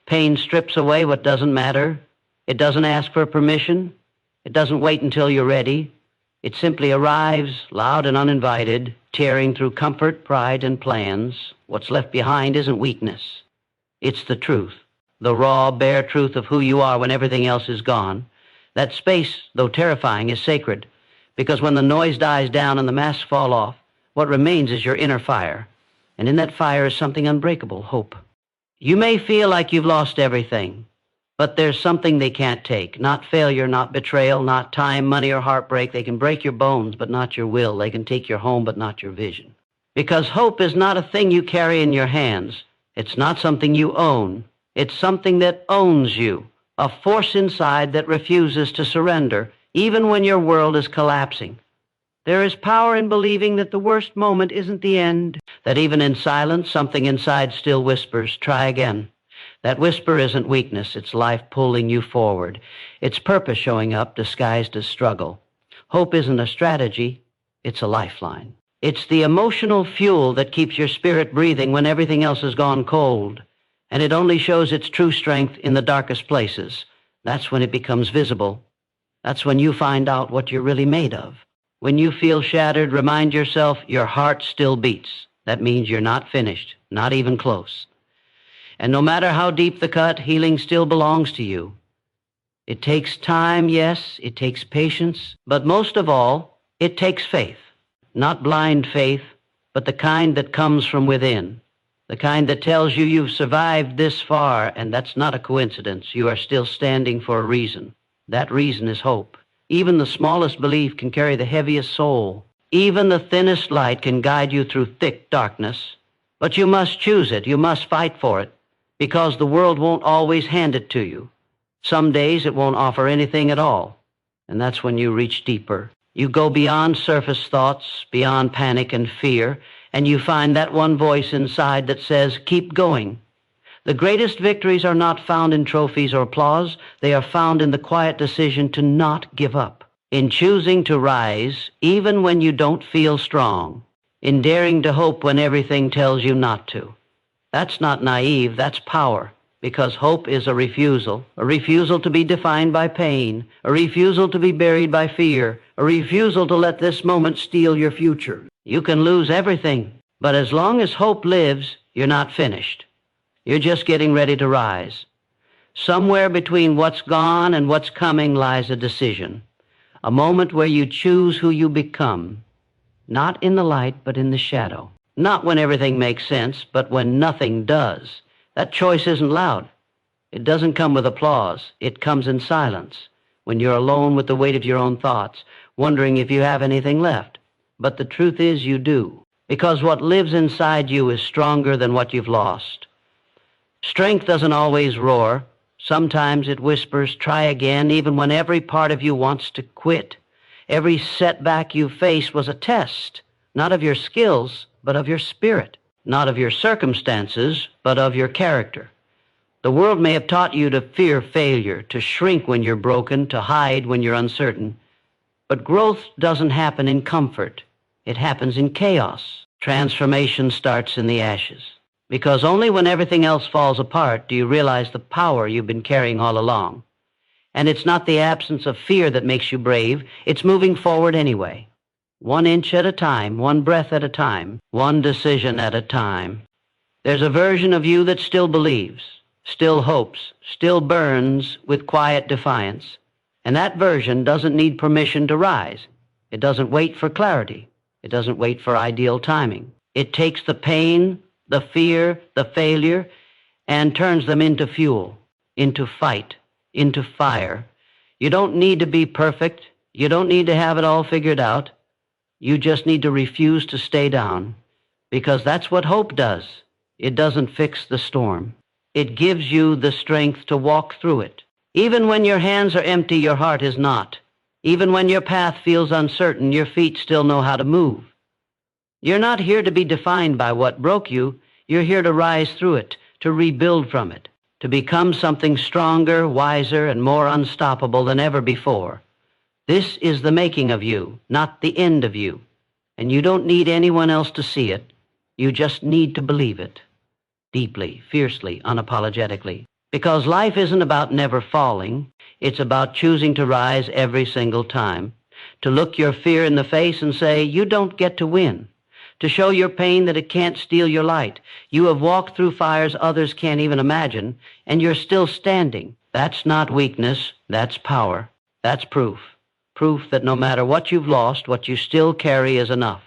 Pain strips away what doesn't matter. It doesn't ask for permission. It doesn't wait until you're ready. It simply arrives, loud and uninvited, tearing through comfort, pride, and plans. What's left behind isn't weakness. It's the truth, the raw, bare truth of who you are when everything else is gone. That space, though terrifying, is sacred, because when the noise dies down and the masks fall off, what remains is your inner fire. And in that fire is something unbreakable, hope. You may feel like you've lost everything, but there's something they can't take. Not failure, not betrayal, not time, money, or heartbreak. They can break your bones, but not your will. They can take your home, but not your vision. Because hope is not a thing you carry in your hands. It's not something you own. It's something that owns you, a force inside that refuses to surrender, even when your world is collapsing. There is power in believing that the worst moment isn't the end, that even in silence, something inside still whispers, try again. That whisper isn't weakness, it's life pulling you forward. It's purpose showing up disguised as struggle. Hope isn't a strategy, it's a lifeline. It's the emotional fuel that keeps your spirit breathing when everything else has gone cold. And it only shows its true strength in the darkest places. That's when it becomes visible. That's when you find out what you're really made of. When you feel shattered, remind yourself your heart still beats. That means you're not finished, not even close. And no matter how deep the cut, healing still belongs to you. It takes time, yes, it takes patience, but most of all, it takes faith. Not blind faith, but the kind that comes from within. The kind that tells you you've survived this far, and that's not a coincidence. You are still standing for a reason. That reason is hope. Even the smallest belief can carry the heaviest soul. Even the thinnest light can guide you through thick darkness. But you must choose it. You must fight for it, because the world won't always hand it to you. Some days it won't offer anything at all, and that's when you reach deeper. You go beyond surface thoughts, beyond panic and fear, and you find that one voice inside that says, keep going. The greatest victories are not found in trophies or applause. They are found in the quiet decision to not give up, in choosing to rise even when you don't feel strong, in daring to hope when everything tells you not to. That's not naive, that's power, because hope is a refusal to be defined by pain, a refusal to be buried by fear, a refusal to let this moment steal your future. You can lose everything, but as long as hope lives, you're not finished. You're just getting ready to rise. Somewhere between what's gone and what's coming lies a decision, a moment where you choose who you become, not in the light, but in the shadow. Not when everything makes sense, but when nothing does. That choice isn't loud. It doesn't come with applause. It comes in silence, when you're alone with the weight of your own thoughts, wondering if you have anything left. But the truth is you do, because what lives inside you is stronger than what you've lost. Strength doesn't always roar. Sometimes it whispers, try again, even when every part of you wants to quit. Every setback you face was a test, not of your skills, but of your spirit. Not of your circumstances, but of your character. The world may have taught you to fear failure, to shrink when you're broken, to hide when you're uncertain. But growth doesn't happen in comfort. It happens in chaos. Transformation starts in the ashes. Because only when everything else falls apart do you realize the power you've been carrying all along. And it's not the absence of fear that makes you brave. It's moving forward anyway. 1 inch at a time, 1 breath at a time, 1 decision at a time. There's a version of you that still believes, still hopes, still burns with quiet defiance. And that version doesn't need permission to rise. It doesn't wait for clarity. It doesn't wait for ideal timing. It takes the pain, the fear, the failure, and turns them into fuel, into fight, into fire. You don't need to be perfect. You don't need to have it all figured out. You just need to refuse to stay down, because that's what hope does. It doesn't fix the storm. It gives you the strength to walk through it. Even when your hands are empty, your heart is not. Even when your path feels uncertain, your feet still know how to move. You're not here to be defined by what broke you. You're here to rise through it, to rebuild from it, to become something stronger, wiser, and more unstoppable than ever before. This is the making of you, not the end of you. And you don't need anyone else to see it. You just need to believe it. Deeply, fiercely, unapologetically. Because life isn't about never falling. It's about choosing to rise every single time, to look your fear in the face and say, you don't get to win, to show your pain that it can't steal your light. You have walked through fires others can't even imagine, and you're still standing. That's not weakness, that's power. That's proof. Proof that no matter what you've lost, what you still carry is enough.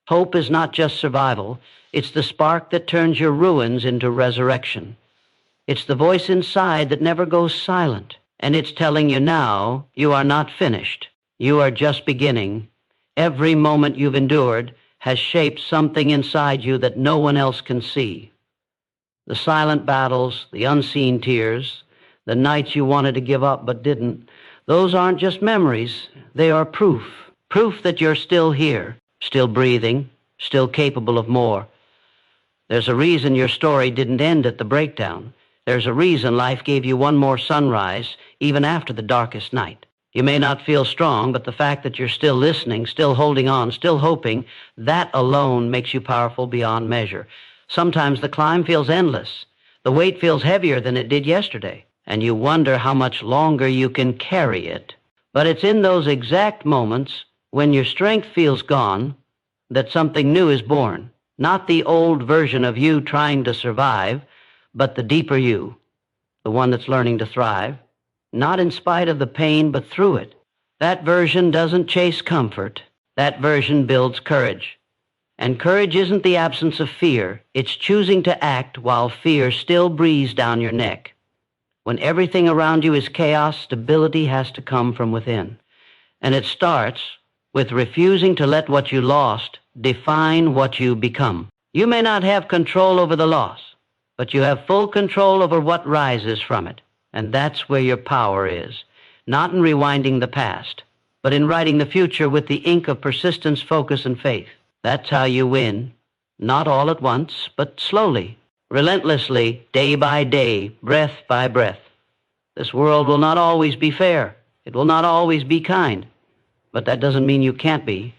Hope is not just survival, it's the spark that turns your ruins into resurrection. It's the voice inside that never goes silent, and it's telling you now you are not finished. You are just beginning. Every moment you've endured has shaped something inside you that no one else can see. The silent battles, the unseen tears, the nights you wanted to give up but didn't, those aren't just memories, they are proof. Proof that you're still here, still breathing, still capable of more. There's a reason your story didn't end at the breakdown. There's a reason life gave you one more sunrise, even after the darkest night. You may not feel strong, but the fact that you're still listening, still holding on, still hoping, that alone makes you powerful beyond measure. Sometimes the climb feels endless. The weight feels heavier than it did yesterday, and you wonder how much longer you can carry it. But it's in those exact moments when your strength feels gone that something new is born. Not the old version of you trying to survive, but the deeper you, the one that's learning to thrive, not in spite of the pain, but through it. That version doesn't chase comfort. That version builds courage. And courage isn't the absence of fear. It's choosing to act while fear still breathes down your neck. When everything around you is chaos, stability has to come from within. And it starts with refusing to let what you lost define what you become. You may not have control over the loss, but you have full control over what rises from it. And that's where your power is, not in rewinding the past, but in writing the future with the ink of persistence, focus, and faith. That's how you win, not all at once, but slowly, relentlessly, day by day, breath by breath. This world will not always be fair. It will not always be kind. But that doesn't mean you can't be.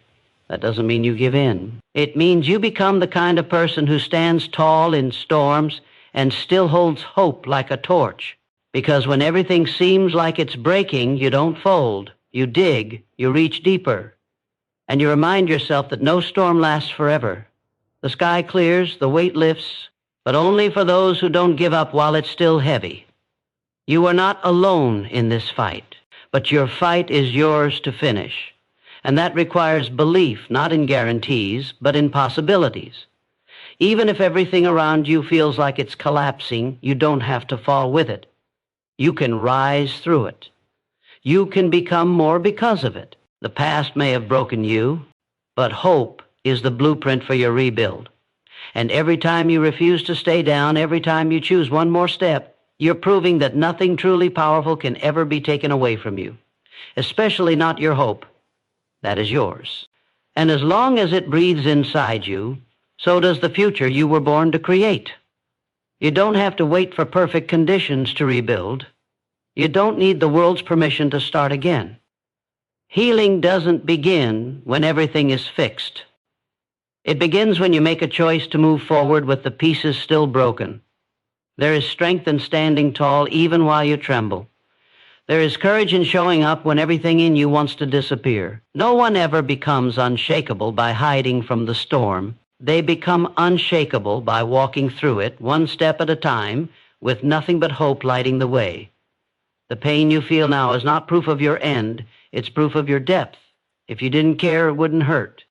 That doesn't mean you give in. It means you become the kind of person who stands tall in storms and still holds hope like a torch. Because when everything seems like it's breaking, you don't fold. You dig, you reach deeper. And you remind yourself that no storm lasts forever. The sky clears, the weight lifts, but only for those who don't give up while it's still heavy. You are not alone in this fight, but your fight is yours to finish. And that requires belief, not in guarantees, but in possibilities. Even if everything around you feels like it's collapsing, you don't have to fall with it. You can rise through it. You can become more because of it. The past may have broken you, but hope is the blueprint for your rebuild. And every time you refuse to stay down, every time you choose one more step, you're proving that nothing truly powerful can ever be taken away from you, especially not your hope. That is yours. And as long as it breathes inside you, so does the future you were born to create. You don't have to wait for perfect conditions to rebuild. You don't need the world's permission to start again. Healing doesn't begin when everything is fixed. It begins when you make a choice to move forward with the pieces still broken. There is strength in standing tall even while you tremble. There is courage in showing up when everything in you wants to disappear. No one ever becomes unshakable by hiding from the storm. They become unshakable by walking through it one step at a time with nothing but hope lighting the way. The pain you feel now is not proof of your end. It's proof of your depth. If you didn't care, it wouldn't hurt.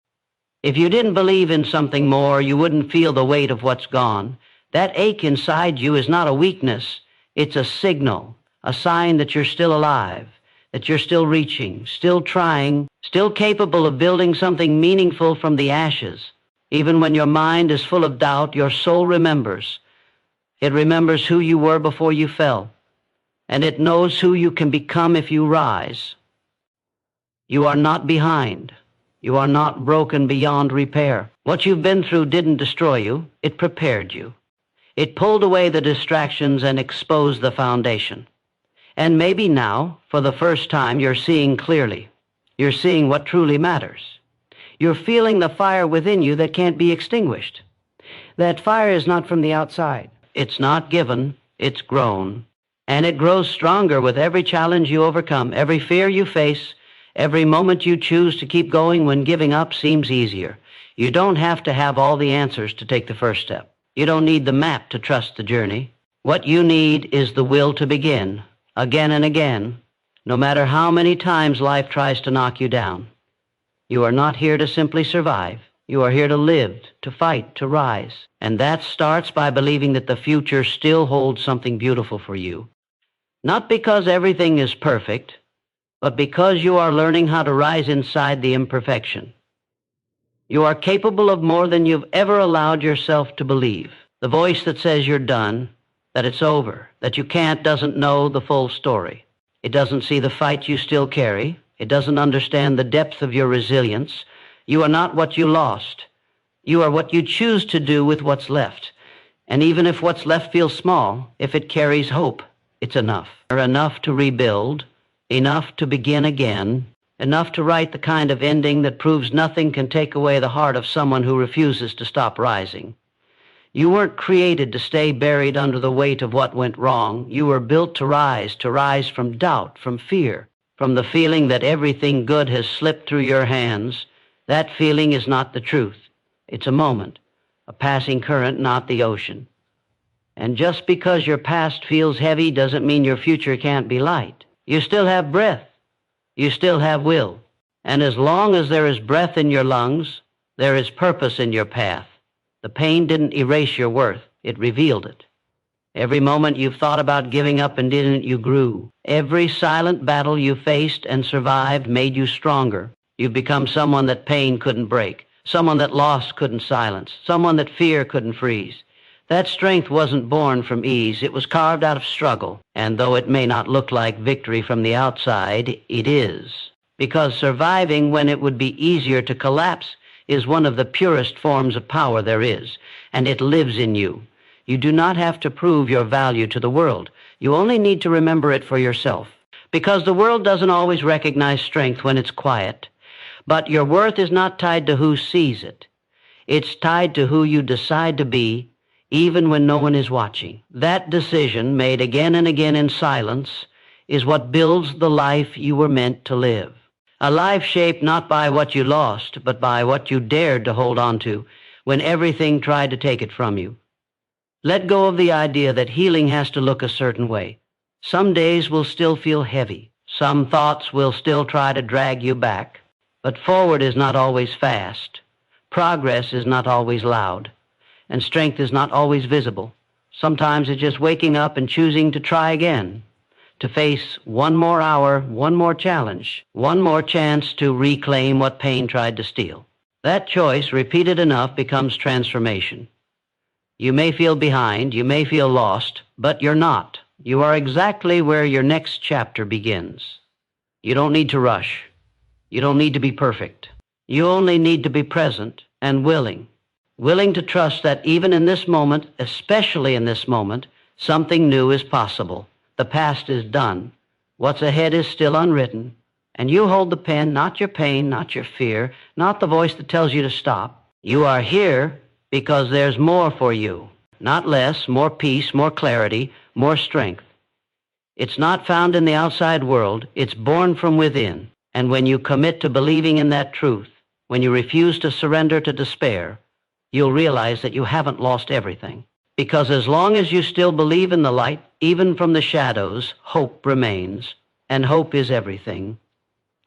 If you didn't believe in something more, you wouldn't feel the weight of what's gone. That ache inside you is not a weakness. It's a signal, a sign that you're still alive, that you're still reaching, still trying, still capable of building something meaningful from the ashes. Even when your mind is full of doubt, your soul remembers. It remembers who you were before you fell, and it knows who you can become if you rise. You are not behind. You are not broken beyond repair. What you've been through didn't destroy you. It prepared you. It pulled away the distractions and exposed the foundation. And maybe now, for the first time, you're seeing clearly. You're seeing what truly matters. You're feeling the fire within you that can't be extinguished. That fire is not from the outside. It's not given. It's grown. And it grows stronger with every challenge you overcome, every fear you face, every moment you choose to keep going when giving up seems easier. You don't have to have all the answers to take the first step. You don't need the map to trust the journey. What you need is the will to begin, again and again, no matter how many times life tries to knock you down. You are not here to simply survive. You are here to live, to fight, to rise. And that starts by believing that the future still holds something beautiful for you. Not because everything is perfect, but because you are learning how to rise inside the imperfection. You are capable of more than you've ever allowed yourself to believe. The voice that says you're done, that it's over, that you can't, doesn't know the full story. It doesn't see the fight you still carry. It doesn't understand the depth of your resilience. You are not what you lost. You are what you choose to do with what's left. And even if what's left feels small, if it carries hope, it's enough. Or enough to rebuild, enough to begin again, enough to write the kind of ending that proves nothing can take away the heart of someone who refuses to stop rising. You weren't created to stay buried under the weight of what went wrong. You were built to rise from doubt, from fear, from the feeling that everything good has slipped through your hands. That feeling is not the truth. It's a moment, a passing current, not the ocean. And just because your past feels heavy doesn't mean your future can't be light. You still have breath. You still have will. And as long as there is breath in your lungs, there is purpose in your path. The pain didn't erase your worth. It revealed it. Every moment you've thought about giving up and didn't, you grew. Every silent battle you faced and survived made you stronger. You've become someone that pain couldn't break, someone that loss couldn't silence, someone that fear couldn't freeze. That strength wasn't born from ease. It was carved out of struggle. And though it may not look like victory from the outside, it is. Because surviving when it would be easier to collapse is one of the purest forms of power there is, and it lives in you. You do not have to prove your value to the world. You only need to remember it for yourself. Because the world doesn't always recognize strength when it's quiet. But your worth is not tied to who sees it. It's tied to who you decide to be, even when no one is watching. That decision, made again and again in silence, is what builds the life you were meant to live. A life shaped not by what you lost, but by what you dared to hold on to when everything tried to take it from you. Let go of the idea that healing has to look a certain way. Some days will still feel heavy. Some thoughts will still try to drag you back. But forward is not always fast. Progress is not always loud. And strength is not always visible. Sometimes it's just waking up and choosing to try again, to face one more hour, one more challenge, one more chance to reclaim what pain tried to steal. That choice, repeated enough, becomes transformation. You may feel behind, you may feel lost, but you're not. You are exactly where your next chapter begins. You don't need to rush. You don't need to be perfect. You only need to be present and willing. Willing to trust that even in this moment, especially in this moment, something new is possible. The past is done. What's ahead is still unwritten. And you hold the pen, not your pain, not your fear, not the voice that tells you to stop. You are here because there's more for you. Not less, more peace, more clarity, more strength. It's not found in the outside world. It's born from within. And when you commit to believing in that truth, when you refuse to surrender to despair, you'll realize that you haven't lost everything. Because as long as you still believe in the light, even from the shadows, hope remains. And hope is everything.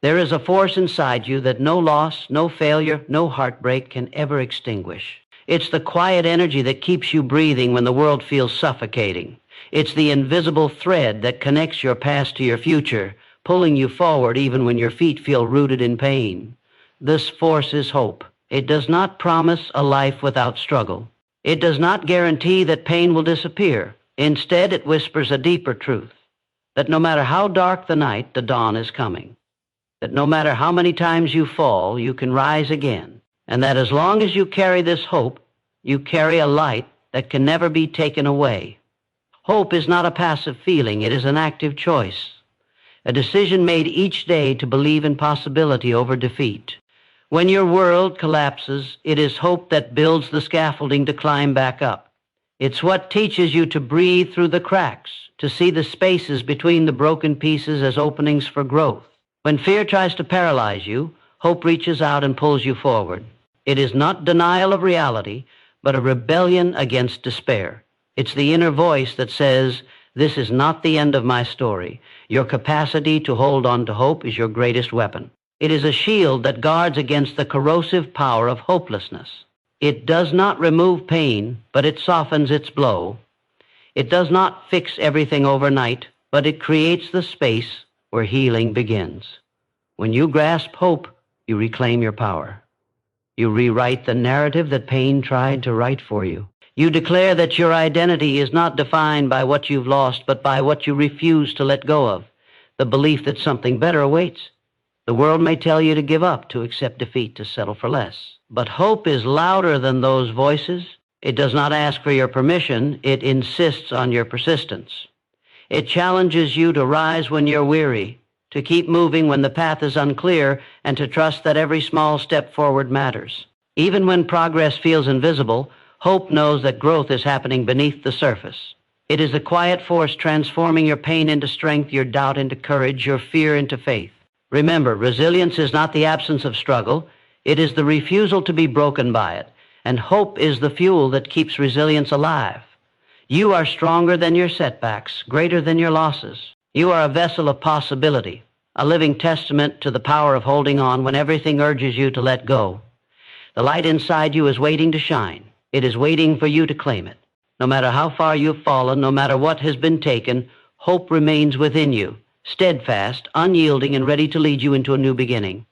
There is a force inside you that no loss, no failure, no heartbreak can ever extinguish. It's the quiet energy that keeps you breathing when the world feels suffocating. It's the invisible thread that connects your past to your future, pulling you forward even when your feet feel rooted in pain. This force is hope. It does not promise a life without struggle. It does not guarantee that pain will disappear. Instead, it whispers a deeper truth, that no matter how dark the night, the dawn is coming. That no matter how many times you fall, you can rise again. And that as long as you carry this hope, you carry a light that can never be taken away. Hope is not a passive feeling. It is an active choice. A decision made each day to believe in possibility over defeat. When your world collapses, it is hope that builds the scaffolding to climb back up. It's what teaches you to breathe through the cracks, to see the spaces between the broken pieces as openings for growth. When fear tries to paralyze you, hope reaches out and pulls you forward. It is not denial of reality, but a rebellion against despair. It's the inner voice that says, "This is not the end of my story. Your capacity to hold on to hope is your greatest weapon." It is a shield that guards against the corrosive power of hopelessness. It does not remove pain, but it softens its blow. It does not fix everything overnight, but it creates the space where healing begins. When you grasp hope, you reclaim your power. You rewrite the narrative that pain tried to write for you. You declare that your identity is not defined by what you've lost, but by what you refuse to let go of, the belief that something better awaits. The world may tell you to give up, to accept defeat, to settle for less. But hope is louder than those voices. It does not ask for your permission. It insists on your persistence. It challenges you to rise when you're weary, to keep moving when the path is unclear, and to trust that every small step forward matters. Even when progress feels invisible, hope knows that growth is happening beneath the surface. It is the quiet force transforming your pain into strength, your doubt into courage, your fear into faith. Remember, resilience is not the absence of struggle. It is the refusal to be broken by it. And hope is the fuel that keeps resilience alive. You are stronger than your setbacks, greater than your losses. You are a vessel of possibility, a living testament to the power of holding on when everything urges you to let go. The light inside you is waiting to shine. It is waiting for you to claim it. No matter how far you've fallen, no matter what has been taken, hope remains within you, steadfast, unyielding, and ready to lead you into a new beginning.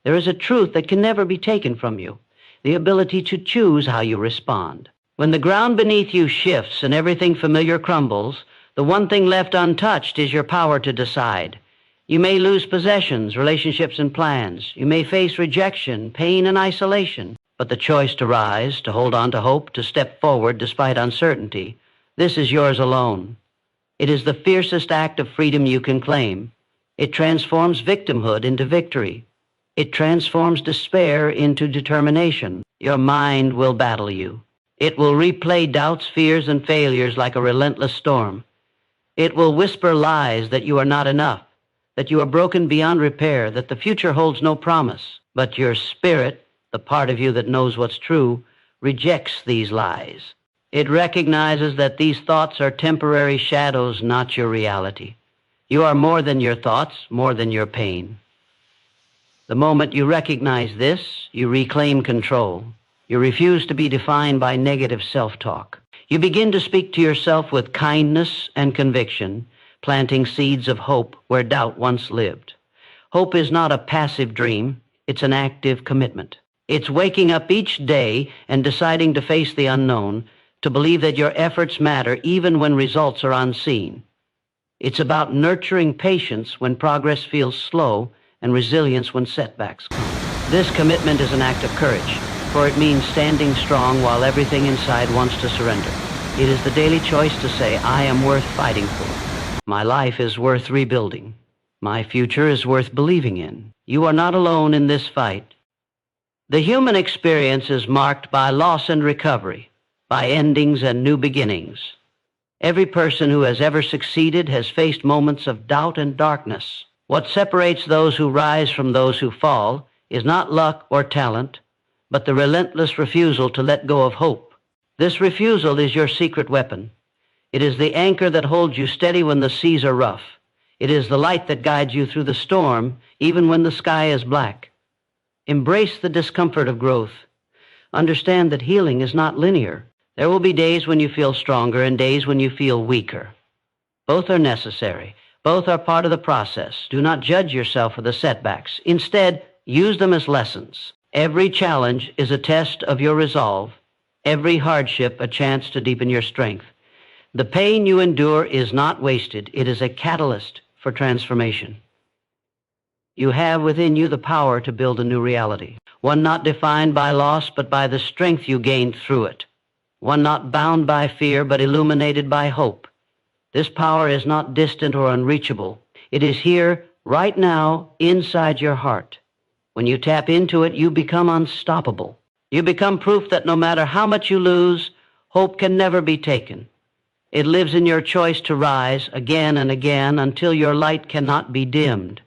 There is a truth that can never be taken from you, the ability to choose how you respond. When the ground beneath you shifts and everything familiar crumbles, the one thing left untouched is your power to decide. You may lose possessions, relationships, and plans. You may face rejection, pain, and isolation. But the choice to rise, to hold on to hope, to step forward despite uncertainty, this is yours alone. It is the fiercest act of freedom you can claim. It transforms victimhood into victory. It transforms despair into determination. Your mind will battle you. It will replay doubts, fears, and failures like a relentless storm. It will whisper lies that you are not enough, that you are broken beyond repair, that the future holds no promise. But your spirit, the part of you that knows what's true, rejects these lies. It recognizes that these thoughts are temporary shadows, not your reality. You are more than your thoughts, more than your pain. The moment you recognize this, you reclaim control. You refuse to be defined by negative self-talk. You begin to speak to yourself with kindness and conviction, planting seeds of hope where doubt once lived. Hope is not a passive dream. It's an active commitment. It's waking up each day and deciding to face the unknown, to believe that your efforts matter even when results are unseen. It's about nurturing patience when progress feels slow and resilience when setbacks come. This commitment is an act of courage, for it means standing strong while everything inside wants to surrender. It is the daily choice to say, I am worth fighting for. My life is worth rebuilding. My future is worth believing in. You are not alone in this fight. The human experience is marked by loss and recovery, by endings and new beginnings. Every person who has ever succeeded has faced moments of doubt and darkness. What separates those who rise from those who fall is not luck or talent, but the relentless refusal to let go of hope. This refusal is your secret weapon. It is the anchor that holds you steady when the seas are rough. It is the light that guides you through the storm, even when the sky is black. Embrace the discomfort of growth. Understand that healing is not linear. There will be days when you feel stronger and days when you feel weaker. Both are necessary. Both are part of the process. Do not judge yourself for the setbacks. Instead, use them as lessons. Every challenge is a test of your resolve. Every hardship a chance to deepen your strength. The pain you endure is not wasted. It is a catalyst for transformation. You have within you the power to build a new reality, one not defined by loss, but by the strength you gained through it, one not bound by fear, but illuminated by hope. This power is not distant or unreachable. It is here, right now, inside your heart. When you tap into it, you become unstoppable. You become proof that no matter how much you lose, Hope can never be taken. It lives in your choice to rise again and again until your light cannot be dimmed.